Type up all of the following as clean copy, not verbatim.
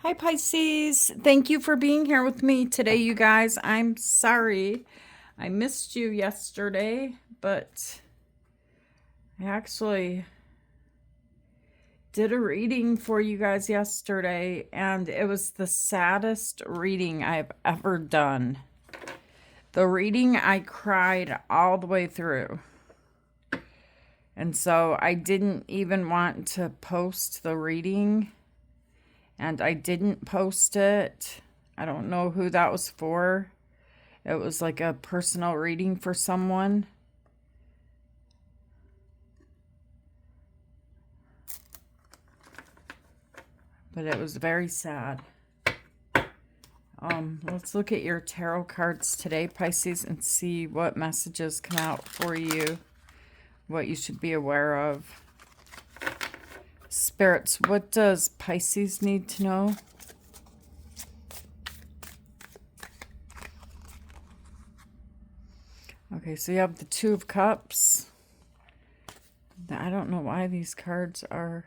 Hi, Pisces. Thank you for being here with me today, you guys. I'm sorry I missed you yesterday, but I actually did a reading for you guys yesterday, and it was the saddest reading I've ever done. The reading, I cried all the way through. And so I didn't even want to post the reading, and I didn't post it. I don't know who that was for. It was like a personal reading for someone. But it was very sad. Let's look at your tarot cards today, Pisces, and see what messages come out for you, what you should be aware of. Spirits, what does Pisces need to know? Okay, so you have the Two of Cups. I don't know why these cards are...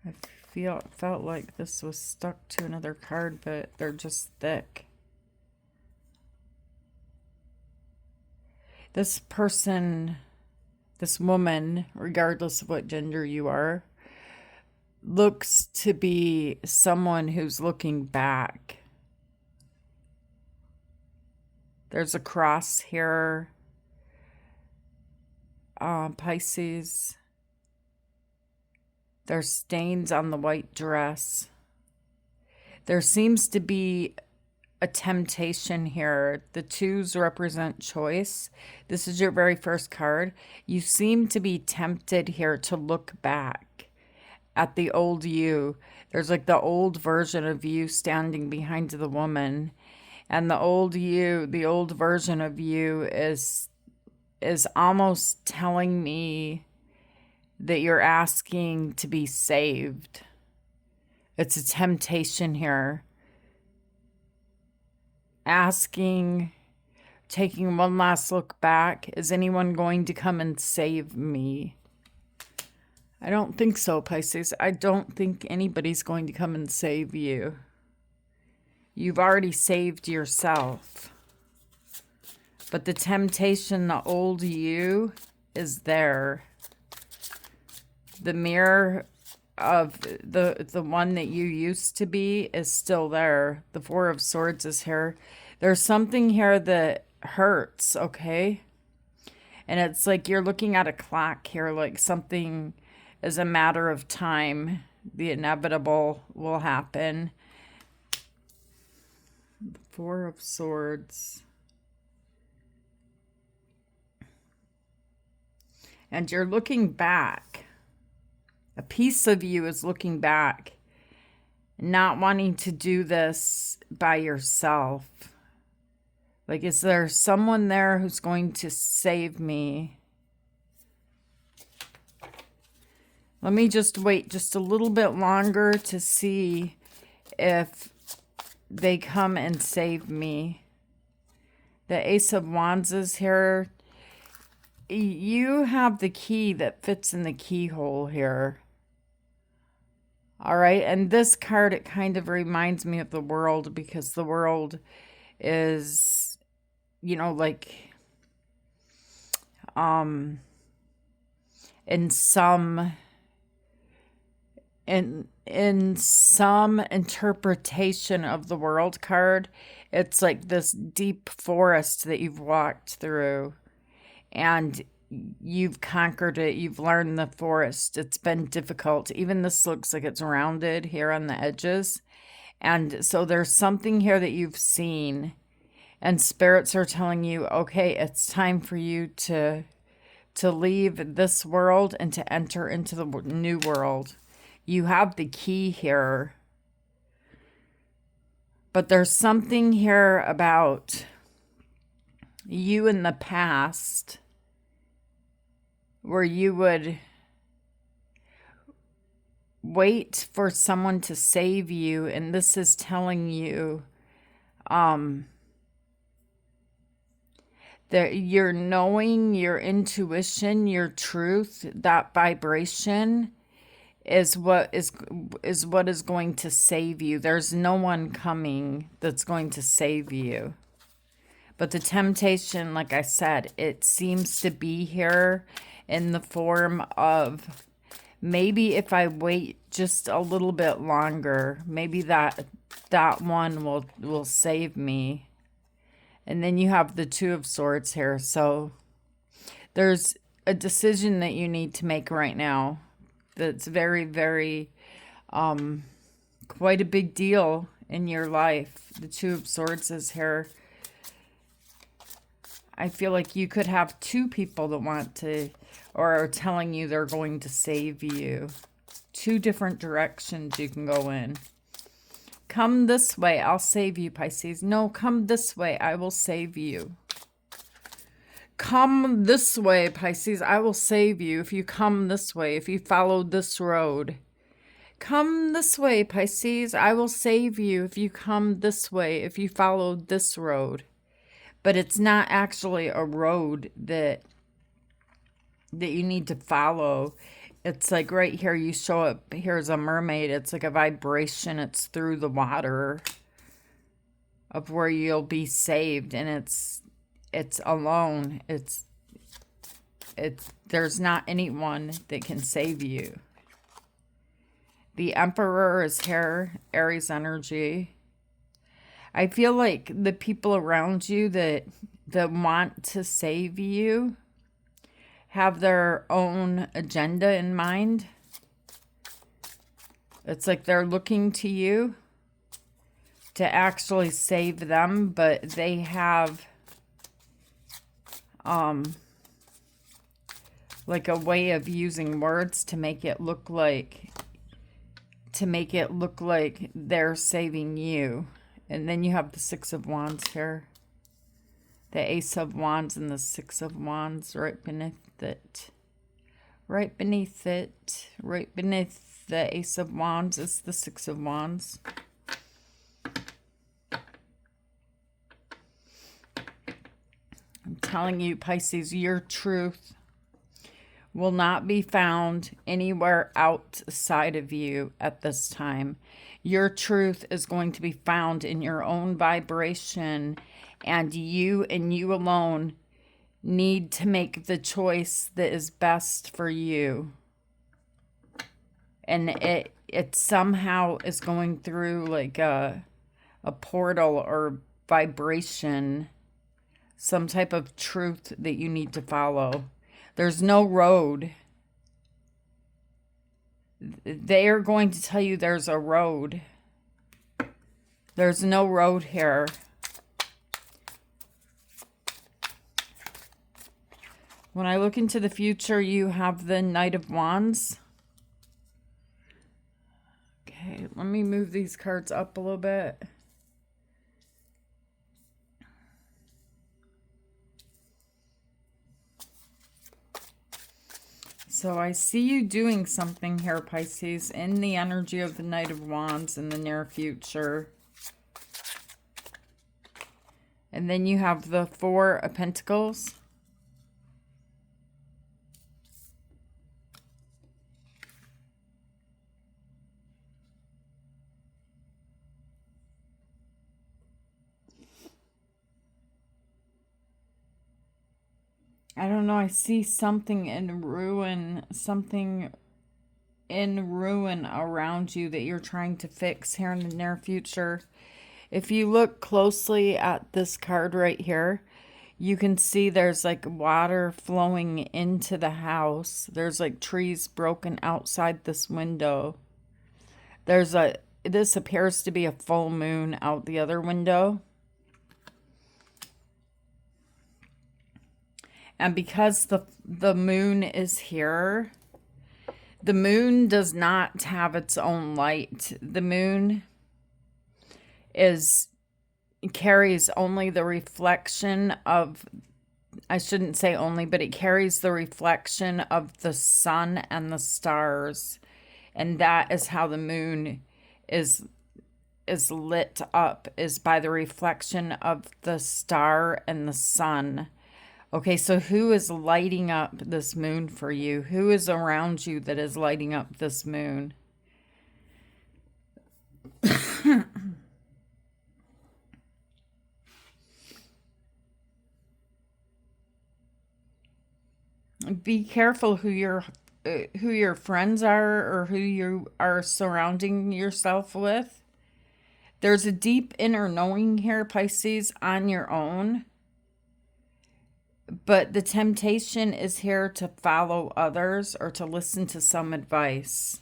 I felt like this was stuck to another card, but they're just thick. This person, this woman, regardless of what gender you are, looks to be someone who's looking back. There's a cross here, Pisces. There's stains on the white dress. There seems to be a temptation here. The twos represent choice. This is your very first card. You seem to be tempted here to look back at the old you. There's like the old version of you standing behind the woman. And the old you, the old version of you is almost telling me that you're asking to be saved. It's a temptation here. Asking, taking one last look back. Is anyone going to come and save me? I don't think so, Pisces. I don't think anybody's going to come and save you. You've already saved yourself. But the temptation, the old you, is there. The mirror of the one that you used to be is still there. The Four of Swords is here. There's something here that hurts, okay? And it's like you're looking at a clock here, like something is a matter of time. The inevitable will happen. The Four of Swords. And you're looking back. A piece of you is looking back, not wanting to do this by yourself. Like, is there someone there who's going to save me? Let me just wait just a little bit longer to see if they come and save me. The Ace of Wands is here. You have the key that fits in the keyhole here. All right, and this card, it kind of reminds me of the world, because the world is, you know, like, in some interpretation of the world card, it's like this deep forest that you've walked through, and you've conquered it. You've learned the forest. It's been difficult. Even this looks like it's rounded here on the edges. And so there's something here that you've seen, and spirits are telling you, okay, it's time for you to leave this world and to enter into the new world. You have the key here. But there's something here about you in the past where you would wait for someone to save you, and this is telling you that you're knowing, your intuition, your truth, that vibration is what is going to save you. There's no one coming that's going to save you. But the temptation, like I said, it seems to be here in the form of maybe if I wait just a little bit longer, maybe that one will save me. And then you have the Two of Swords here. So there's a decision that you need to make right now that's very, very, quite a big deal in your life. The Two of Swords is here. I feel like you could have two people that want to, or are telling you they're going to save you. Two different directions you can go in. Come this way, I'll save you, Pisces. No, come this way, I will save you. Come this way, Pisces, I will save you if you come this way, if you follow this road. Come this way, Pisces, I will save you if you come this way, if you follow this road. But it's not actually a road that you need to follow. It's like right here, you show up, here's a mermaid. It's like a vibration. It's through the water of where you'll be saved. And it's alone. There's not anyone that can save you. The Emperor is here, Aries energy. I feel like the people around you that want to save you have their own agenda in mind. It's like they're looking to you to actually save them, but they have like a way of using words to make it look like they're saving you. And then you have the Six of Wands here. The Ace of Wands and the Six of Wands right beneath it. Right beneath it. Right beneath the Ace of Wands is the Six of Wands. I'm telling you, Pisces, your truth will not be found anywhere outside of you at this time. Your truth is going to be found in your own vibration, and you alone need to make the choice that is best for you. And it somehow is going through like a portal or vibration, some type of truth that you need to follow. There's no road. They are going to tell you there's a road. There's no road here. When I look into the future, you have the Knight of Wands. Okay, let me move these cards up a little bit. So I see you doing something here, Pisces, in the energy of the Knight of Wands in the near future. And then you have the Four of Pentacles. I don't know, I see something in ruin around you that you're trying to fix here in the near future. If you look closely at this card right here, you can see there's like water flowing into the house. There's like trees broken outside this window. This appears to be a full moon out the other window. And because the moon is here, the moon does not have its own light. The moon carries only the reflection of, I shouldn't say only, but it carries the reflection of the sun and the stars. And that is how the moon is lit up, is by the reflection of the star and the sun. Okay, so who is lighting up this moon for you? Who is around you that is lighting up this moon? Be careful who your friends are or who you are surrounding yourself with. There's a deep inner knowing here, Pisces, on your own. But the temptation is here to follow others or to listen to some advice.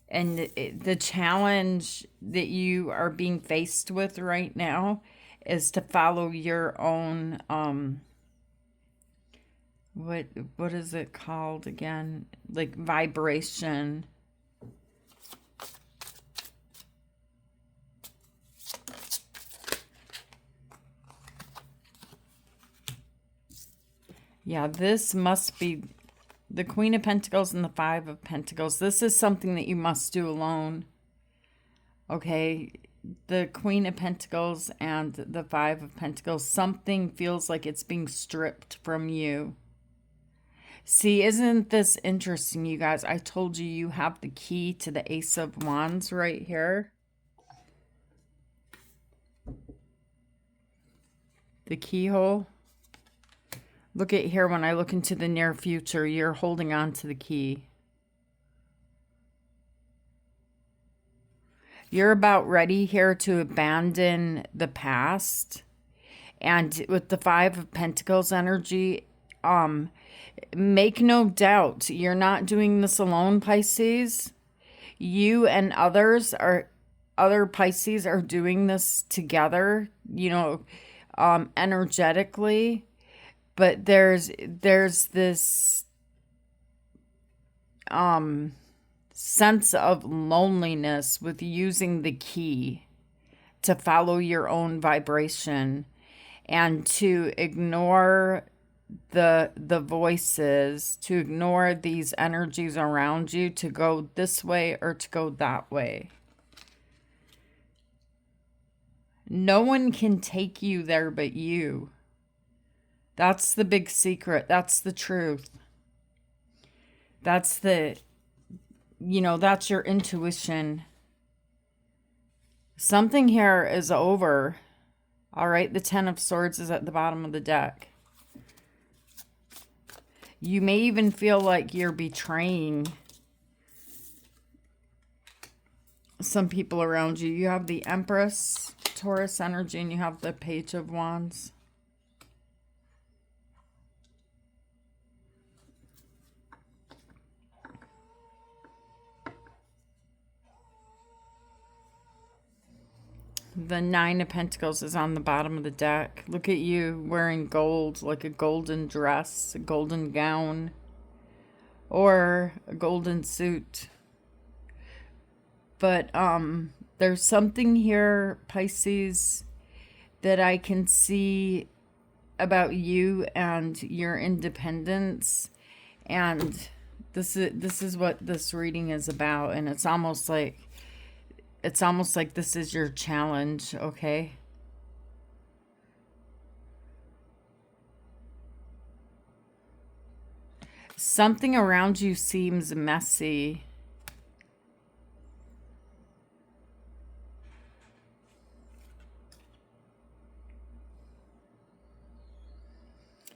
And the challenge that you are being faced with right now is to follow your own, what is it called again? Like vibration. Yeah, this must be the Queen of Pentacles and the Five of Pentacles. This is something that you must do alone. Okay, the Queen of Pentacles and the Five of Pentacles. Something feels like it's being stripped from you. See, isn't this interesting, you guys? I told you you have the key to the Ace of Wands right here. The keyhole. Look at here, when I look into the near future, you're holding on to the key. You're about ready here to abandon the past. And with the Five of Pentacles energy, make no doubt, you're not doing this alone, Pisces. You and other Pisces are doing this together, you know, energetically. But there's this sense of loneliness with using the key to follow your own vibration and to ignore the voices, to ignore these energies around you, to go this way or to go that way. No one can take you there but you. That's the big secret. That's the truth. That's the, you know, that's your intuition. Something here is over. All right, the Ten of Swords is at the bottom of the deck. You may even feel like you're betraying some people around you. You have the Empress, Taurus energy, and you have the Page of Wands. The Nine of Pentacles is on the bottom of the deck. Look at you wearing gold, like a golden dress, a golden gown, or a golden suit. But there's something here, Pisces, that I can see about you and your independence. And this is what this reading is about. And it's almost like this is your challenge, okay? Something around you seems messy.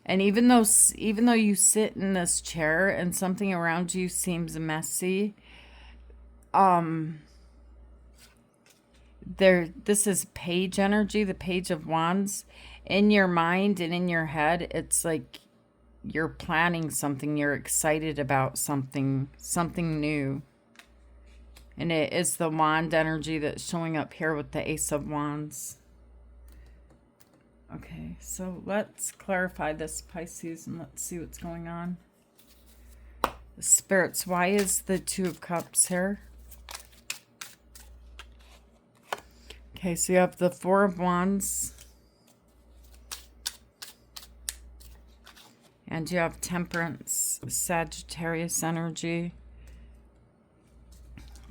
And even though you sit in this chair and something around you seems messy, this is Page energy, the Page of Wands. In your mind and in your head, it's like you're planning something, you're excited about something new. And it is the Wand energy that's showing up here with the Ace of Wands. Okay, so let's clarify this, Pisces, and let's see what's going on. The spirits, why is the Two of Cups here? Okay, so you have the Four of Wands. And you have Temperance, Sagittarius energy.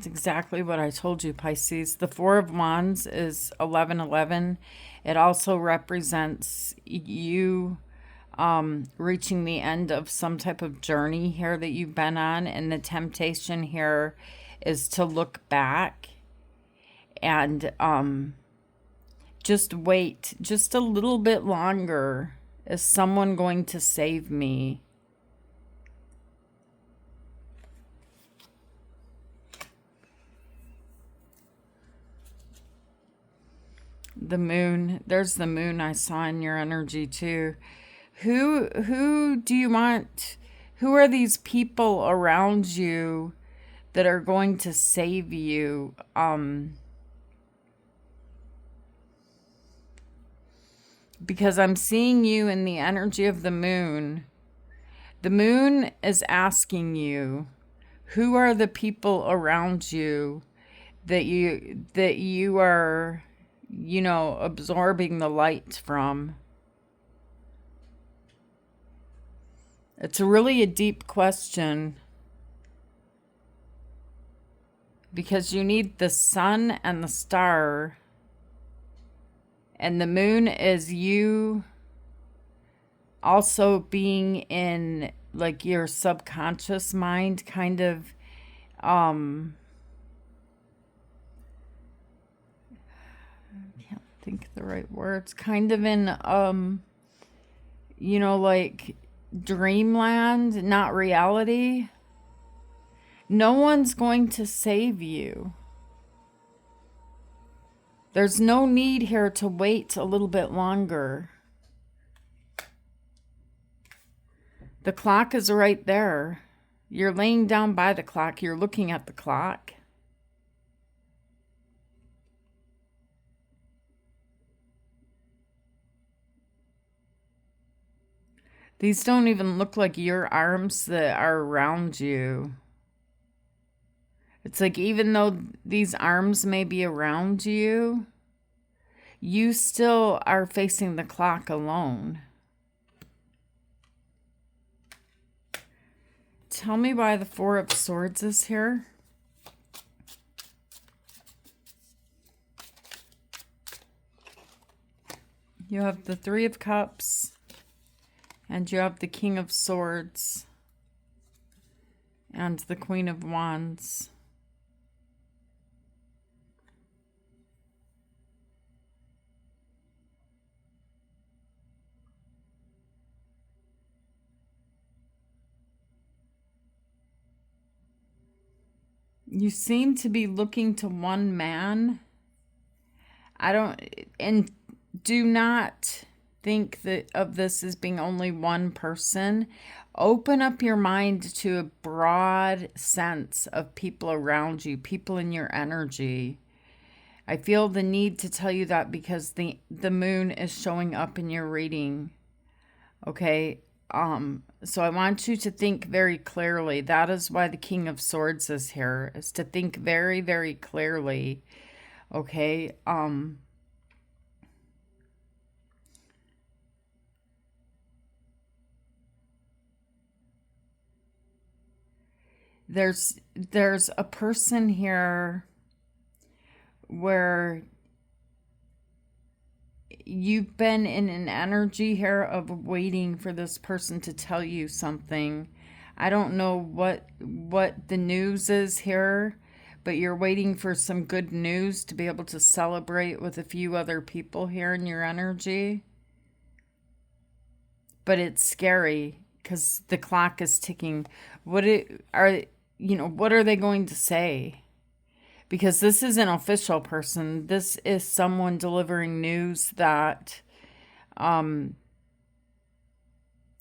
It's exactly what I told you, Pisces. The Four of Wands is 1111. It also represents you reaching the end of some type of journey here that you've been on. And the temptation here is to look back and just wait just a little bit longer. Is someone going to save me? The moon. There's the moon I saw in your energy too. Who do you want? Who are these people around you that are going to save you? Because I'm seeing you in the energy of the moon. The moon is asking you, who are the people around you that you are, absorbing the light from? It's really a deep question, because you need the sun and the star, and the moon is you also being in like your subconscious mind, kind of can't think of the right words, kind of in like dreamland, not reality. No one's going to save you. There's no need here to wait a little bit longer. The clock is right there. You're laying down by the clock. You're looking at the clock. These don't even look like your arms that are around you. It's like, even though these arms may be around you, you still are facing the clock alone. Tell me why the Four of Swords is here. You have the Three of Cups, and you have the King of Swords, and the Queen of Wands. You seem to be looking to one man. Do not think that of this as being only one person. Open up your mind to a broad sense of people around you, people in your energy. I feel the need to tell you that because the moon is showing up in your reading. Okay? So I want you to think very clearly. That is why the King of Swords is here, is to think very, very clearly. Okay? There's a person here where you've been in an energy here of waiting for this person to tell you something. I don't know what the news is here, but you're waiting for some good news to be able to celebrate with a few other people here in your energy. But it's scary because the clock is ticking. What are they going to say? Because this is an official person. This is someone delivering news that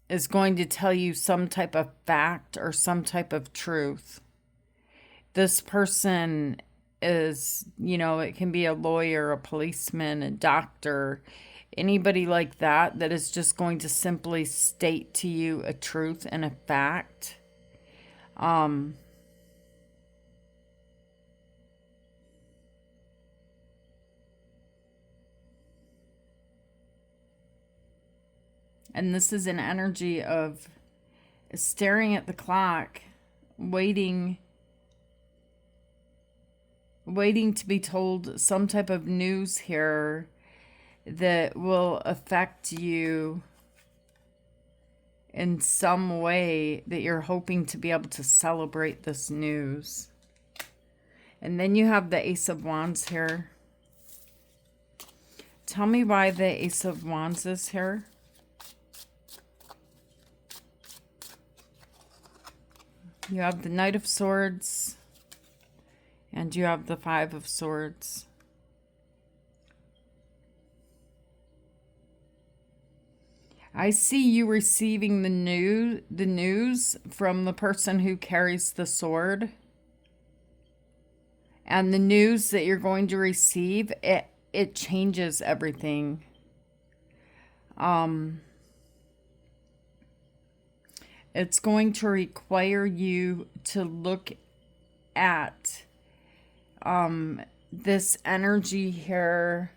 is going to tell you some type of fact or some type of truth. This person is, it can be a lawyer, a policeman, a doctor, anybody like that is just going to simply state to you a truth and a fact. And this is an energy of staring at the clock, waiting waiting to be told some type of news here that will affect you in some way, that you're hoping to be able to celebrate this news. And then you have the Ace of Wands here. Tell me why the Ace of Wands is here. You have the Knight of Swords. And you have the Five of Swords. I see you receiving the news from the person who carries the sword. And the news that you're going to receive, it changes everything. It's going to require you to look at this energy here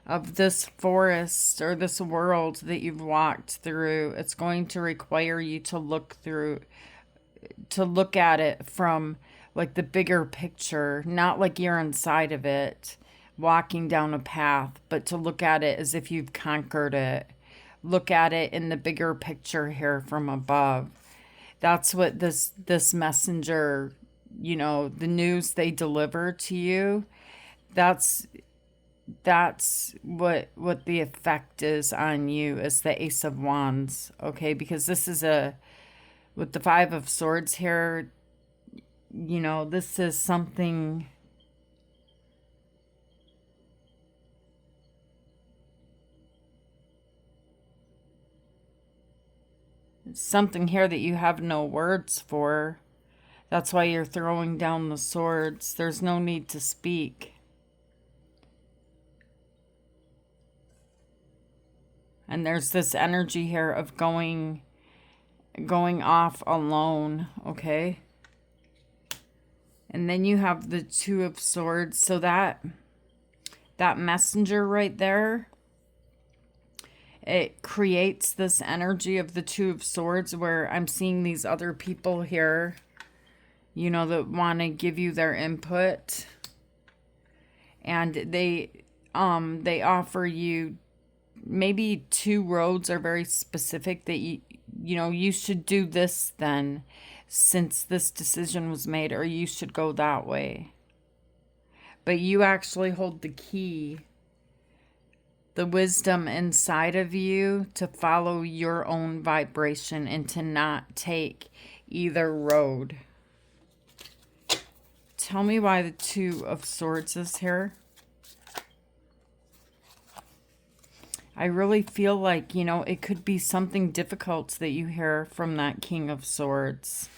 of this forest or this world that you've walked through. It's going to require you to look at it from like the bigger picture, not like you're inside of it, walking down a path, but to look at it as if you've conquered it. Look at it in the bigger picture here from above. That's what this messenger, you know, the news they deliver to you, that's what the effect is on you, is the Ace of Wands, okay? Because this is with the Five of Swords here, you know, this is something here that you have no words for. That's why you're throwing down the swords. There's no need to speak. And there's this energy here of going off alone, okay? And then you have the Two of Swords. So that messenger right there, it creates this energy of the Two of Swords where I'm seeing these other people here, you know, that want to give you their input. And they offer you, maybe two roads are very specific that you know, you should do this then, since this decision was made, or you should go that way. But you actually hold the key, the wisdom inside of you to follow your own vibration and to not take either road. Tell me why the Two of Swords is here. I really feel like, you know, it could be something difficult that you hear from that King of Swords.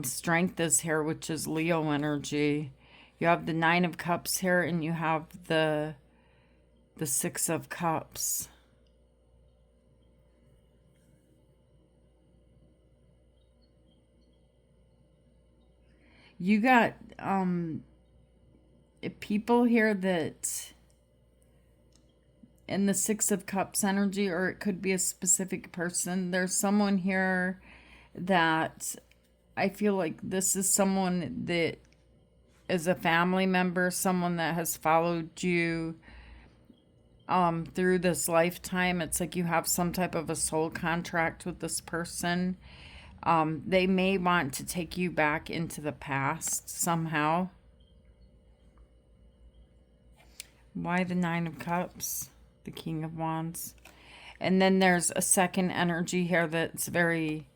Strength is here, which is Leo energy. You have the Nine of Cups here, and you have the Six of Cups. You got people here that in the Six of Cups energy, or it could be a specific person. There's someone here that I feel like this is someone that is a family member, someone that has followed you through this lifetime. It's like you have some type of a soul contract with this person. They may want to take you back into the past somehow. Why the Nine of Cups? The King of Wands. And then there's a second energy here that's very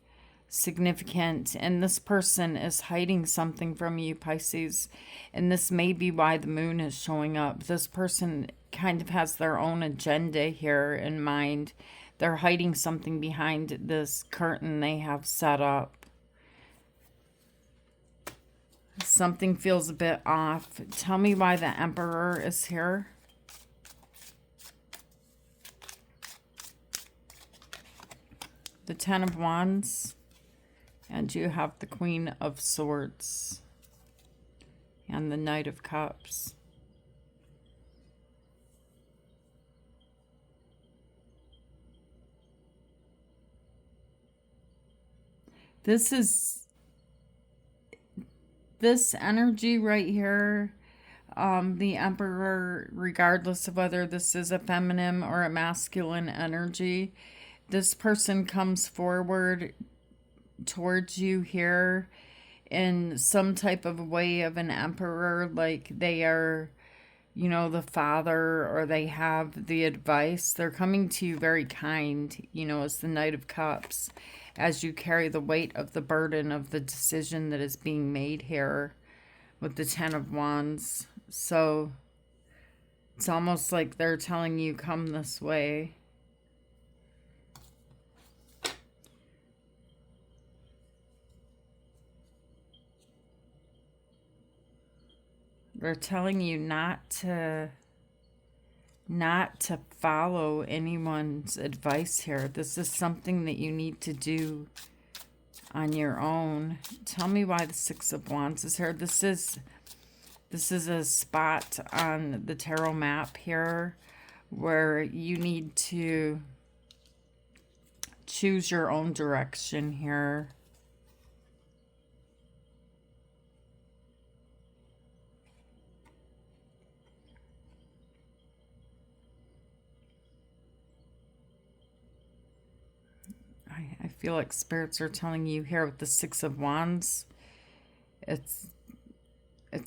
significant. And this person is hiding something from you, Pisces. And this may be why the moon is showing up. This person kind of has their own agenda here in mind. They're hiding something behind this curtain they have set up. Something feels a bit off. Tell me why the Emperor is here. The Ten of Wands. And you have the Queen of Swords. And the Knight of Cups. This energy right here The Emperor, regardless of whether this is a feminine or a masculine energy, this person comes forward towards you here in some type of way of an emperor, like they are, you know, the father, or they have the advice. They're coming to you very kind, you know, as the Knight of Cups, as you carry the weight of the burden of the decision that is being made here with the Ten of Wands. So it's almost like they're telling you, come this way. They're telling you not to follow anyone's advice here. This is something that you need to do on your own. Tell me why the Six of Wands is here. This is a spot on the tarot map here where you need to choose your own direction here. I feel like spirits are telling you here with the Six of Wands, it's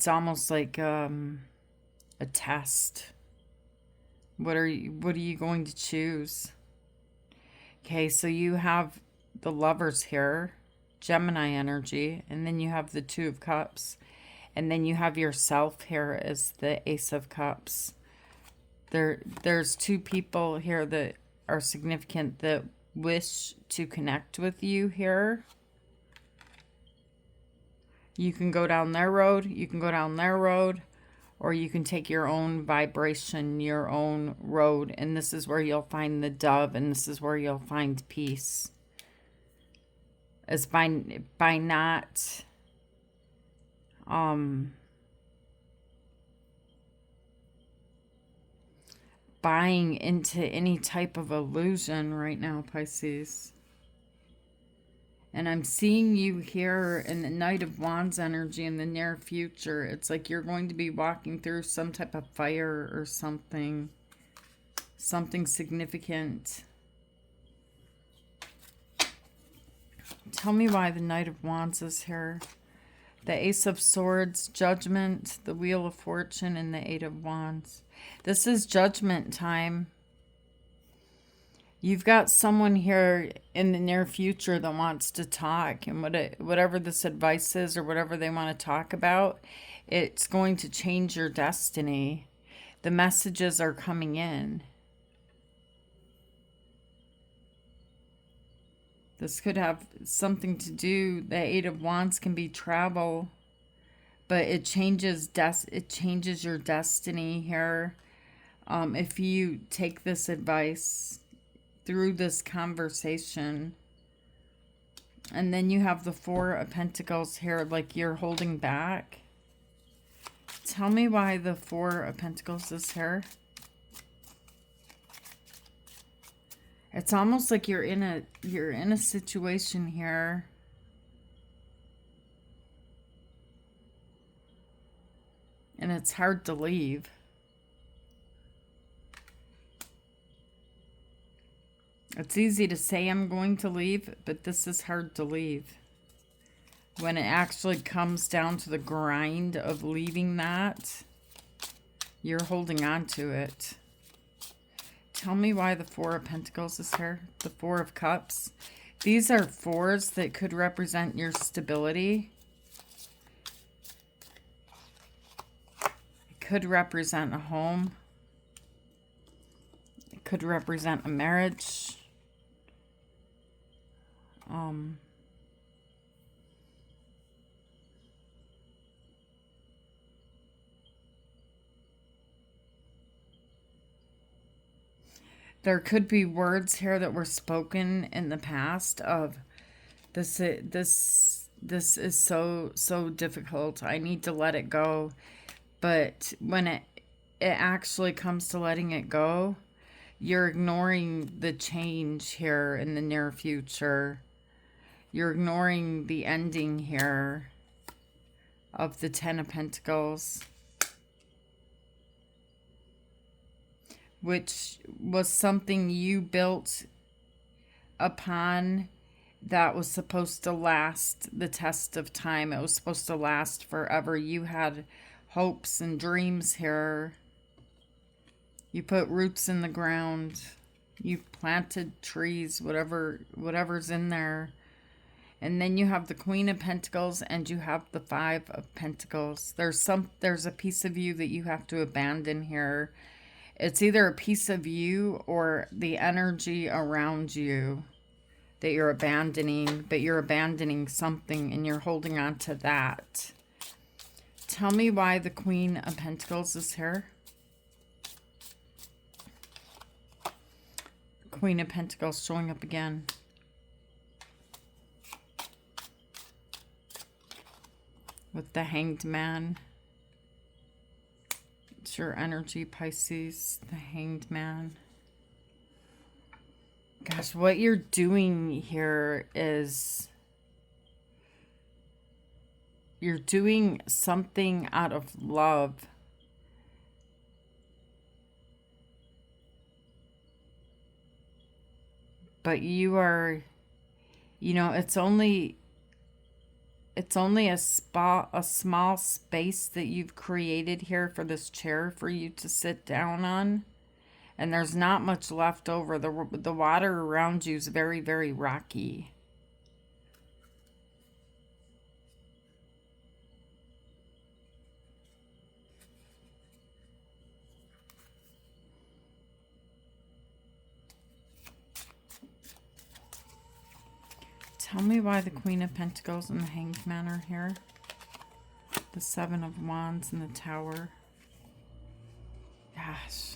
almost like a test. What are you going to choose? Okay, so you have the Lovers here, Gemini energy, and then you have the Two of Cups, and then you have yourself here as the Ace of Cups. There's two people here that are significant that wish to connect with you here. You can go down their road, you can go down their road, or you can take your own vibration, your own road, and this is where you'll find the dove, and this is where you'll find peace. As by not buying into any type of illusion right now, Pisces. And I'm seeing you here in the Knight of Wands energy in the near future. It's like you're going to be walking through some type of fire or something. Something significant. Tell me why the Knight of Wands is here. The Ace of Swords, Judgment, the Wheel of Fortune, and the Eight of Wands. This is judgment time. You've got someone here in the near future that wants to talk, and whatever this advice is or whatever they want to talk about, it's going to change your destiny. The messages are coming in. This could have something to do, the Eight of Wands can be travel, but it changes your destiny here. If you take this advice through this conversation. And then you have the Four of Pentacles here, like you're holding back. Tell me why the Four of Pentacles is here. It's almost like you're in a situation here. And it's hard to leave. It's easy to say I'm going to leave, but this is hard to leave. When it actually comes down to the grind of leaving that, you're holding on to it. Tell me why the Four of Pentacles is here. The Four of Cups. These are fours that could represent your stability. It could represent a home. It could represent a marriage. There could be words here that were spoken in the past of this is so difficult. I need to let it go. But when it actually comes to letting it go, you're ignoring the change here in the near future. You're ignoring the ending here of the Ten of Pentacles. which was something you built upon that was supposed to last the test of time. It was supposed to last forever. You had hopes and dreams here. You put roots in the ground. You planted trees, whatever's in there. And then you have the Queen of Pentacles and you have the Five of Pentacles. There's a piece of you that you have to abandon here. It's either a piece of you or the energy around you that you're abandoning, but you're abandoning something and you're holding on to that. Tell me why the Queen of Pentacles is here. Queen of Pentacles showing up again. With the Hanged Man. It's your energy, Pisces. The Hanged Man. Gosh, what you're doing here is you're doing something out of love. But you are, you know, it's only a small space that you've created here for this chair for you to sit down on. And there's not much left over. The water around you is very, very rocky. Tell me why the Queen of Pentacles and the Hanged Man are here. The Seven of Wands and the Tower. Gosh.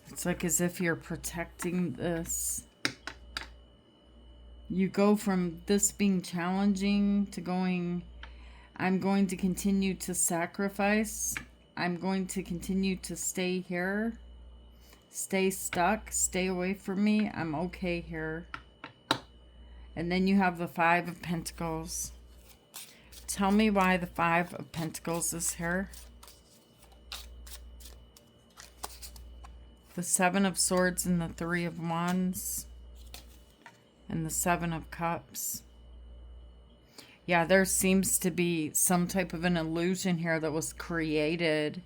It's like as if you're protecting this. You go from this being challenging to going, I'm going to continue to sacrifice. I'm going to continue to stay here. Stay stuck. Stay away from me. I'm okay here. And then you have the Five of Pentacles. Tell me why the Five of Pentacles is here. The Seven of Swords and the Three of Wands. And the Seven of Cups. Yeah, there seems to be some type of an illusion here that was created.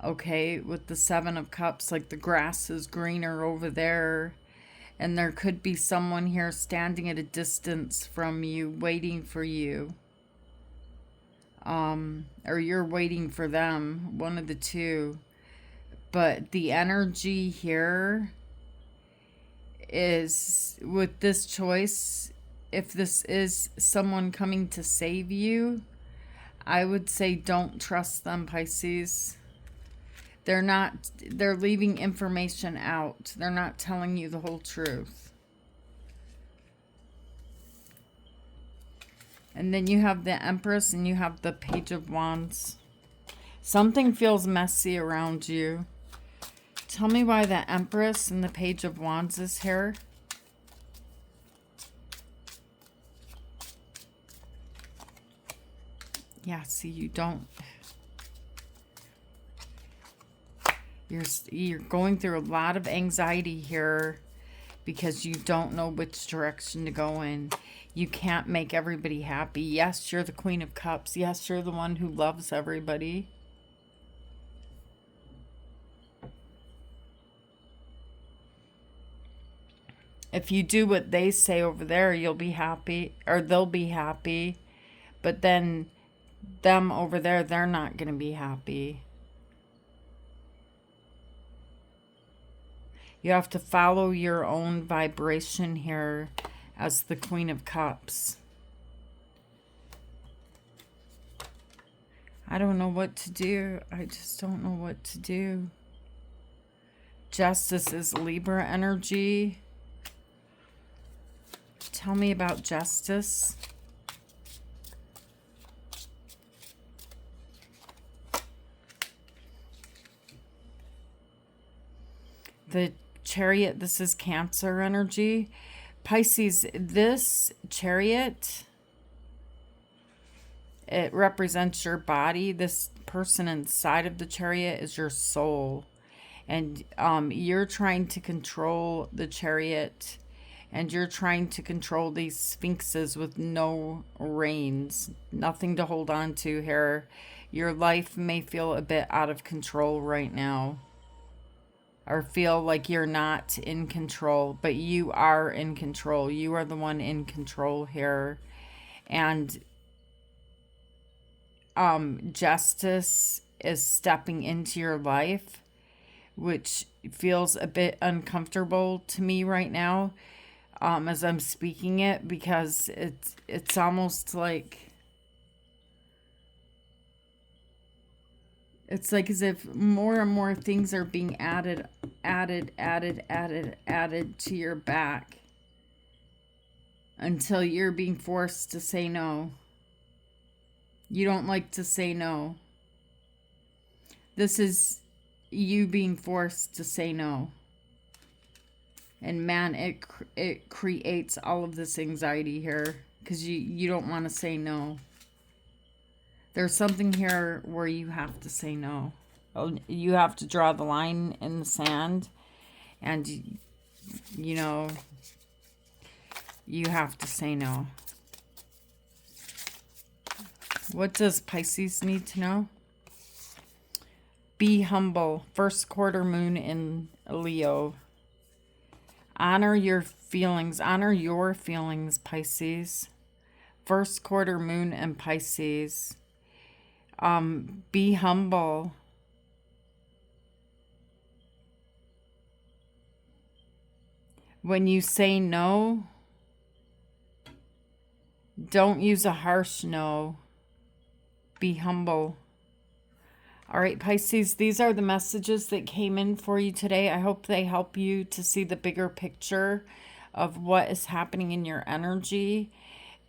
Okay, with the Seven of Cups, like the grass is greener over there. And there could be someone here standing at a distance from you, waiting for you. Or you're waiting for them, one of the two. But the energy here is, with this choice, if this is someone coming to save you, I would say don't trust them, Pisces. They're leaving information out. They're not telling you the whole truth. And then you have the Empress and you have the Page of Wands. Something feels messy around you. Tell me why the Empress and the Page of Wands is here. Yeah, see, you don't... You're going through a lot of anxiety here because you don't know which direction to go in. You can't make everybody happy. Yes, you're the Queen of Cups. Yes, you're the one who loves everybody. If you do what they say over there, you'll be happy, or they'll be happy. But then them over there, they're not going to be happy. You have to follow your own vibration here as the Queen of Cups. I don't know what to do. I just don't know what to do. Justice is Libra energy. Tell me about justice. The Chariot, this is Cancer energy. Pisces, this Chariot it represents your body. This person inside of the chariot is your soul. And you're trying to control the chariot, and you're trying to control these sphinxes with no reins, nothing to hold on to here. Your life may feel a bit out of control right now, or feel like you're not in control, but you are in control. You are the one in control here. And justice is stepping into your life, which feels a bit uncomfortable to me right now, as I'm speaking it, because it's almost like it's like as if more and more things are being added to your back until you're being forced to say no. You don't like to say no. This is you being forced to say no. And man, it creates all of this anxiety here because you don't want to say no. There's something here where you have to say no. You have to draw the line in the sand, and you know you have to say no. What does Pisces need to know? Be humble. First quarter moon in Leo. Honor your feelings. Honor your feelings, Pisces. First quarter moon in Pisces. Be humble. When you say no, don't use a harsh no. Be humble. All right, Pisces, these are the messages that came in for you today. I hope they help you to see the bigger picture of what is happening in your energy.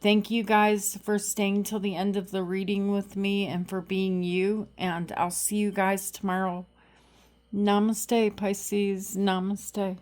Thank you guys for staying till the end of the reading with me and for being you. And I'll see you guys tomorrow. Namaste, Pisces. Namaste.